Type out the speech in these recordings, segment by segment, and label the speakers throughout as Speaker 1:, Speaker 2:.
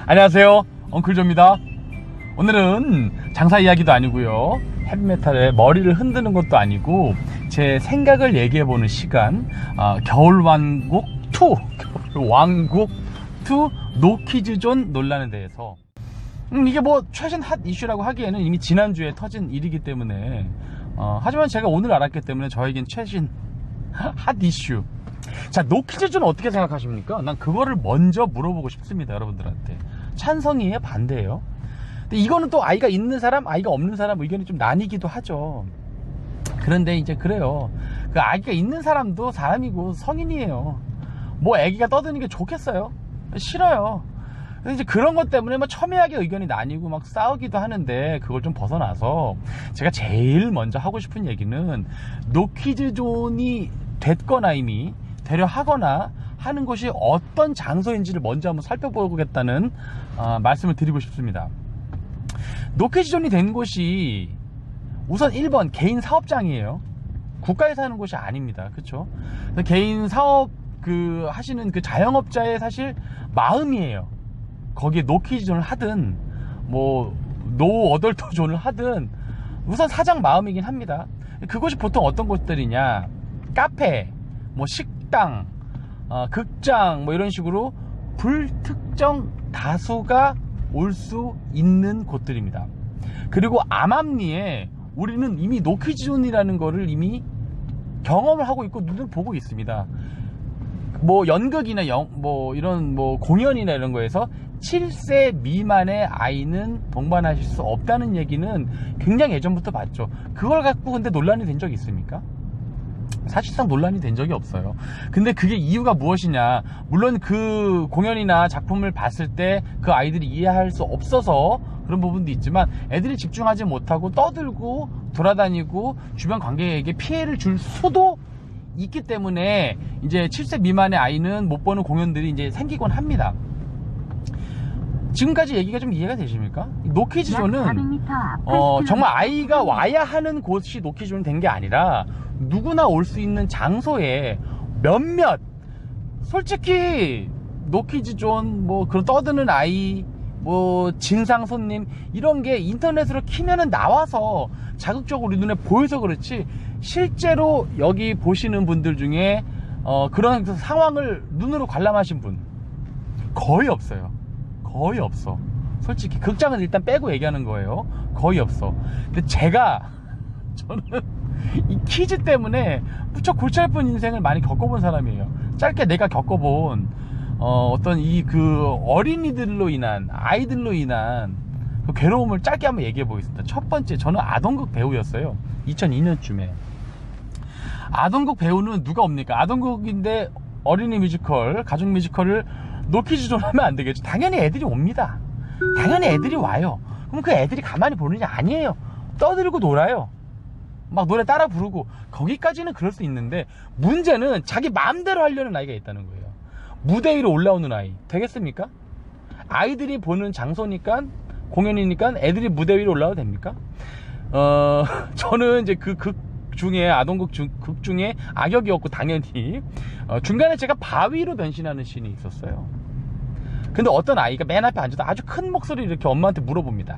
Speaker 1: 안녕하세요, 엉클조입니다. 오늘은 장사 이야기도 아니고요, 헤비메탈에 머리를 흔드는 것도 아니고 제 생각을 얘기해보는 시간, 겨울왕국 2 노키즈존 논란에 대해서. 이게 뭐 최신 핫 이슈라고 하기에는 이미 지난주에 터진 일이기 때문에, 하지만 제가 오늘 알았기 때문에 저에겐 최신 핫 이슈. 자, 노키즈존 어떻게 생각하십니까? 난 그거를 먼저 물어보고 싶습니다, 여러분들한테. 찬성이에요, 반대예요? 근데 이거는 또 아이가 있는 사람, 아이가 없는 사람 의견이 좀 나뉘기도 하죠. 그런데 이제 그래요, 그 아기가 있는 사람도 사람이고 성인이에요. 뭐 아기가 떠드는 게 좋겠어요? 싫어요. 근데 이제 그런 것 때문에 뭐 첨예하게 의견이 나뉘고 막 싸우기도 하는데, 그걸 좀 벗어나서 제가 제일 먼저 하고 싶은 얘기는, 노키즈존이 됐거나 이미 되려 하거나 하는 곳이 어떤 장소인지를 먼저 한번 살펴보겠다는 말씀을 드리고 싶습니다. 노키즈존이 된 곳이 우선 1번 개인 사업장이에요. 국가에서 하는 곳이 아닙니다. 그쵸? 개인 사업 하시는 그 자영업자의 사실 마음이에요. 거기에 노키즈존을 하든 뭐 노 어덜트 존을 하든 우선 사장 마음이긴 합니다. 그곳이 보통 어떤 곳들이냐, 카페, 뭐 식당, 극장, 뭐 이런 식으로 불특정 다수가 올 수 있는 곳들입니다. 그리고 암암리에 우리는 이미 노키즈존이라는 거를 이미 경험을 하고 있고 눈을 보고 있습니다. 뭐 연극이나 뭐 이런 뭐 공연이나 이런 거에서 7세 미만의 아이는 동반하실 수 없다는 얘기는 굉장히 예전부터 봤죠. 그걸 갖고 근데 논란이 된 적이 있습니까? 사실상 논란이 된 적이 없어요. 근데 그게 이유가 무엇이냐, 물론 그 공연이나 작품을 봤을 때 그 아이들이 이해할 수 없어서 그런 부분도 있지만, 애들이 집중하지 못하고 떠들고 돌아다니고 주변 관객에게 피해를 줄 수도 있기 때문에 이제 7세 미만의 아이는 못 보는 공연들이 이제 생기곤 합니다. 지금까지 얘기가 좀 이해가 되십니까? 노키즈존은 정말 아이가 와야 하는 곳이 노키즈존이 된 게 아니라 누구나 올 수 있는 장소에 몇몇, 솔직히 노키즈존 뭐 그런 떠드는 아이, 뭐 진상 손님 이런 게 인터넷으로 키면은 나와서 자극적으로 우리 눈에 보여서 그렇지, 실제로 여기 보시는 분들 중에 그런 상황을 눈으로 관람하신 분 거의 없어요. 거의 없어. 솔직히 극장은 일단 빼고 얘기하는 거예요. 거의 없어. 근데 저는 이 키즈 때문에 무척 골치 아픈 인생을 많이 겪어본 사람이에요. 짧게 내가 겪어본 어떤 어린이들로 인한, 아이들로 인한 그 괴로움을 짧게 한번 얘기해 보겠습니다. 첫 번째, 저는 아동극 배우였어요. 2002년쯤에. 아동극 배우는 누가 옵니까? 아동극인데 어린이 뮤지컬, 가족 뮤지컬을 노키즈존 하면 안 되겠죠. 당연히 애들이 옵니다. 당연히 애들이 와요. 그럼 그 애들이 가만히 보느냐? 아니에요. 떠들고 놀아요. 막 노래 따라 부르고. 거기까지는 그럴 수 있는데, 문제는 자기 마음대로 하려는 아이가 있다는 거예요. 무대 위로 올라오는 아이 되겠습니까? 아이들이 보는 장소니까, 공연이니까 애들이 무대 위로 올라와도 됩니까? 저는 이제 그 극 중에, 아동극 극 중에 악역이었고, 당연히 중간에 제가 바위로 변신하는 씬이 있었어요. 근데 어떤 아이가 맨 앞에 앉아서 아주 큰 목소리로 이렇게 엄마한테 물어봅니다.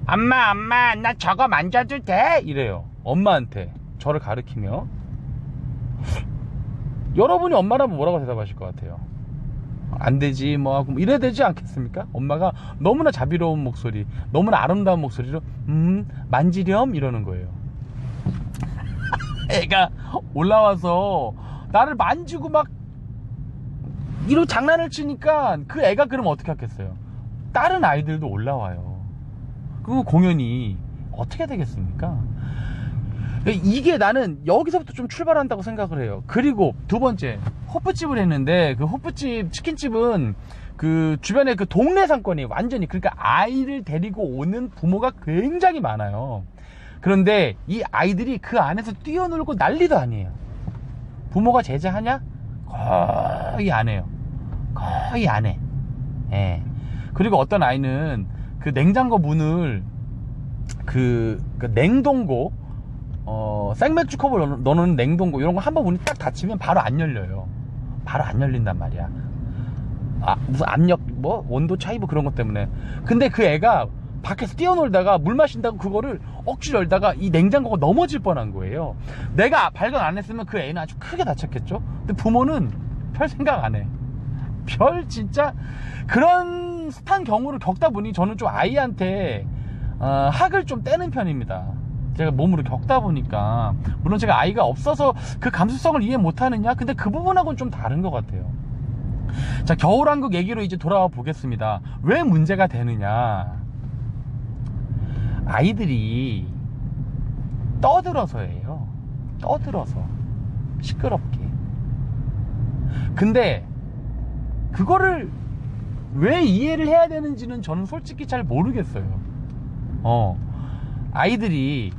Speaker 1: 엄마, 나 저거 만져도 돼? 이래요. 엄마한테, 저를 가리키며. 여러분이 엄마라면 뭐라고 대답하실 것 같아요? 안 되지 뭐 하고 이래야 되지 않겠습니까? 엄마가 너무나 자비로운 목소리, 너무나 아름다운 목소리로 만지렴 이러는 거예요. 애가 올라와서 나를 만지고 막 이런 장난을 치니까, 그 애가 그러면 어떻게 하겠어요? 다른 아이들도 올라와요. 그 공연이 어떻게 되겠습니까? 이게 나는 여기서부터 좀 출발한다고 생각을 해요. 그리고 두 번째, 호프집을 했는데, 그 호프집, 치킨집은 그 주변에 그 동네 상권이 완전히, 그러니까 아이를 데리고 오는 부모가 굉장히 많아요. 그런데 이 아이들이 그 안에서 뛰어놀고 난리도 아니에요. 부모가 제재하냐? 거의 안 해요. 거의 안 해. 예. 그리고 어떤 아이는 그 냉장고 문을 그 냉동고, 생맥주 컵을 넣는 냉동고 이런 거 한번 문이 딱 닫히면 바로 안 열려요. 바로 안 열린단 말이야. 무슨 압력 뭐 온도 차이 뭐 그런 것 때문에. 근데 그 애가 밖에서 뛰어놀다가 물 마신다고 그거를 억지로 열다가 이 냉장고가 넘어질 뻔한 거예요. 내가 발견 안 했으면 그 애는 아주 크게 다쳤겠죠. 근데 부모는 별 생각 안 해. 별 진짜 그런 슷한 경우를 겪다 보니 저는 좀 아이한테 학을 좀 떼는 편입니다. 제가 몸으로 겪다 보니까. 물론 제가 아이가 없어서 그 감수성을 이해 못하느냐, 근데 그 부분하고는 좀 다른 것 같아요. 자, 겨울왕국 얘기로 이제 돌아와 보겠습니다. 왜 문제가 되느냐, 아이들이 떠들어서예요. 떠들어서 시끄럽게. 근데 그거를 왜 이해를 해야 되는지는 저는 솔직히 잘 모르겠어요. 아이들이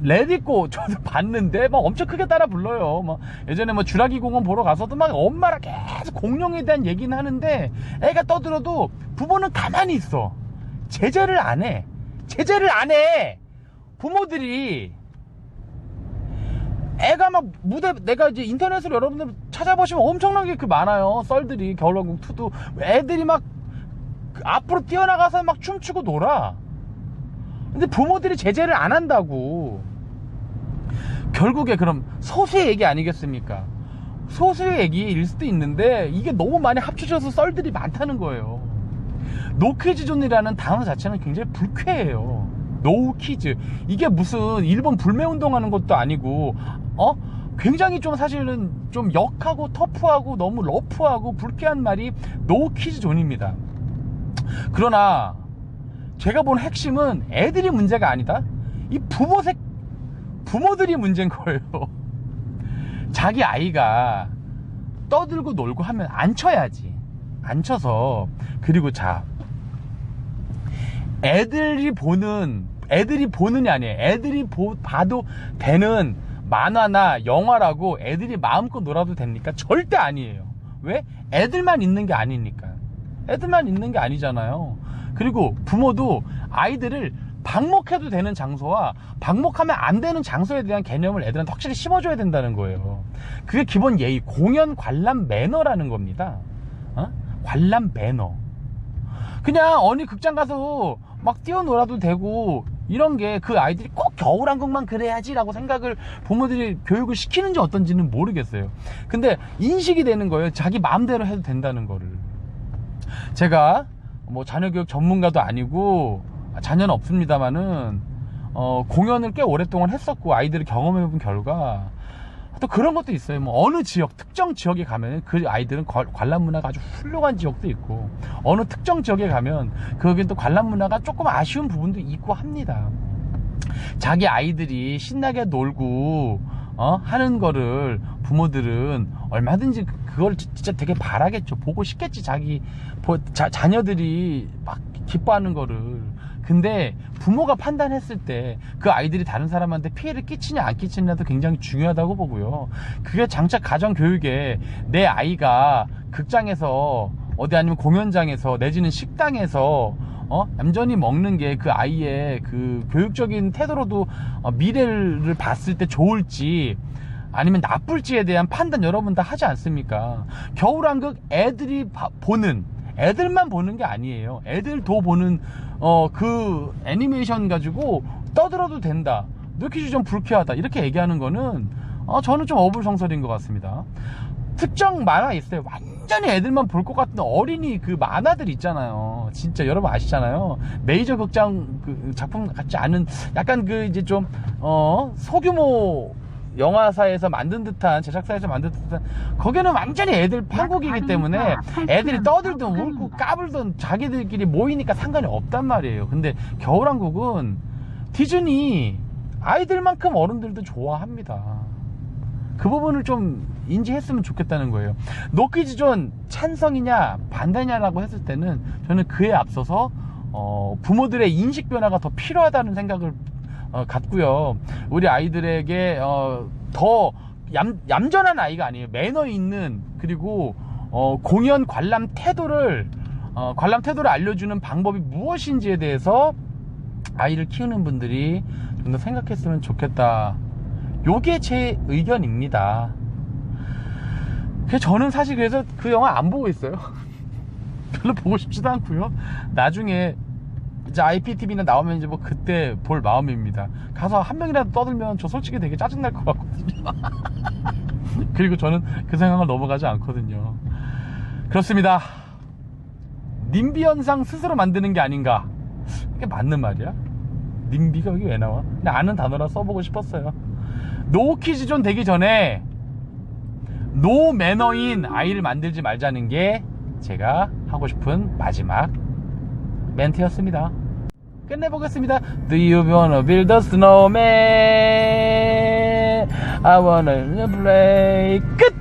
Speaker 1: 레디고 저도 봤는데 막 엄청 크게 따라 불러요. 막 예전에 뭐 주라기 공원 보러 가서도 막 엄마랑 계속 공룡에 대한 얘기는 하는데 애가 떠들어도 부모는 가만히 있어. 제재를 안 해. 제재를 안 해. 부모들이. 애가 막 무대, 내가 이제 인터넷으로 여러분들 찾아보시면 엄청나게 그 많아요. 썰들이 겨울왕국 2도 애들이 막 앞으로 뛰어나가서 막 춤추고 놀아. 근데 부모들이 제재를 안 한다고. 결국에 그럼 소수의 얘기 아니겠습니까? 소수의 얘기일 수도 있는데 이게 너무 많이 합쳐져서 썰들이 많다는 거예요. 노키즈존이라는 단어 자체는 굉장히 불쾌해요. 노키즈. 이게 무슨 일본 불매운동하는 것도 아니고 굉장히 좀 사실은 좀 역하고 터프하고 너무 러프하고 불쾌한 말이 노키즈존입니다. 그러나 제가 본 핵심은 애들이 문제가 아니다. 이 부모들이 문제인 거예요. 자기 아이가 떠들고 놀고 하면 안 쳐야지. 안 쳐서. 그리고 자, 애들이 보는이 아니에요. 애들이 봐도 되는 만화나 영화라고 애들이 마음껏 놀아도 됩니까? 절대 아니에요. 왜? 애들만 있는 게 아니니까. 애들만 있는 게 아니잖아요. 그리고 부모도 아이들을 방목해도 되는 장소와 방목하면 안 되는 장소에 대한 개념을 애들한테 확실히 심어줘야 된다는 거예요. 그게 기본 예의, 공연 관람 매너라는 겁니다. 관람 매너. 그냥 어느 극장 가서 막 뛰어놀아도 되고 이런 게 그 아이들이 꼭 겨울왕국만 그래야지라고 생각을 부모들이 교육을 시키는지 어떤지는 모르겠어요. 근데 인식이 되는 거예요. 자기 마음대로 해도 된다는 거를. 제가 뭐 자녀교육 전문가도 아니고 자녀는 없습니다만은 공연을 꽤 오랫동안 했었고 아이들을 경험해본 결과 또 그런 것도 있어요. 뭐 어느 지역, 특정 지역에 가면 그 아이들은 관람 문화가 아주 훌륭한 지역도 있고 어느 특정 지역에 가면 거긴 또 관람 문화가 조금 아쉬운 부분도 있고 합니다. 자기 아이들이 신나게 놀고 하는 거를 부모들은 얼마든지 그걸 진짜 되게 바라겠죠. 보고 싶겠지. 자녀들이 막 기뻐하는 거를. 근데 부모가 판단했을 때 그 아이들이 다른 사람한테 피해를 끼치냐 안 끼치냐도 굉장히 중요하다고 보고요. 그게 장차 가정교육에 내 아이가 극장에서 어디 아니면 공연장에서 내지는 식당에서 얌전히 먹는 게 그 아이의 그 교육적인 태도로도 미래를 봤을 때 좋을지 아니면 나쁠지에 대한 판단 여러분 다 하지 않습니까? 겨울왕국 애들만 보는 게 아니에요. 애들도 보는 그 애니메이션 가지고 떠들어도 된다. 노키즈 좀 불쾌하다. 이렇게 얘기하는 거는 저는 좀 어불성설인 것 같습니다. 특정 만화 있어요. 완전히 애들만 볼 것 같은 어린이 그 만화들 있잖아요. 진짜 여러분 아시잖아요. 메이저 극장 그 작품 같지 않은 약간 그 이제 좀 소규모 영화사에서 만든 듯한 제작사에서 만든 듯한 거기는 완전히 애들 판국이기 때문에 애들이 떠들든 울고 까불든 자기들끼리 모이니까 상관이 없단 말이에요. 근데 겨울왕국은 디즈니 아이들만큼 어른들도 좋아합니다. 그 부분을 좀 인지했으면 좋겠다는 거예요. 노키즈존 찬성이냐 반대냐라고 했을 때는 저는 그에 앞서서 부모들의 인식 변화가 더 필요하다는 생각을 갖고요. 우리 아이들에게 더 얌전한 아이가 아니에요. 매너 있는 그리고 공연 관람 태도를 알려주는 방법이 무엇인지에 대해서 아이를 키우는 분들이 좀 더 생각했으면 좋겠다. 요게 제 의견입니다. 저는 사실 그래서 그 영화 안 보고 있어요. 별로 보고 싶지도 않고요. 나중에 이제 IPTV나 나오면 이제 뭐 그때 볼 마음입니다. 가서 한 명이라도 떠들면 저 솔직히 되게 짜증날 것 같거든요. 그리고 저는 그 상황을 넘어가지 않거든요. 그렇습니다. 님비 현상 스스로 만드는 게 아닌가. 이게 맞는 말이야? 님비가 여기 왜 나와? 그냥 아는 단어라 써보고 싶었어요. 노키즈존 되기 전에 노 매너인 아이를 만들지 말자는 게 제가 하고 싶은 마지막 멘트였습니다. 끝내보겠습니다. Do you wanna build a snowman? I wanna play. 끝!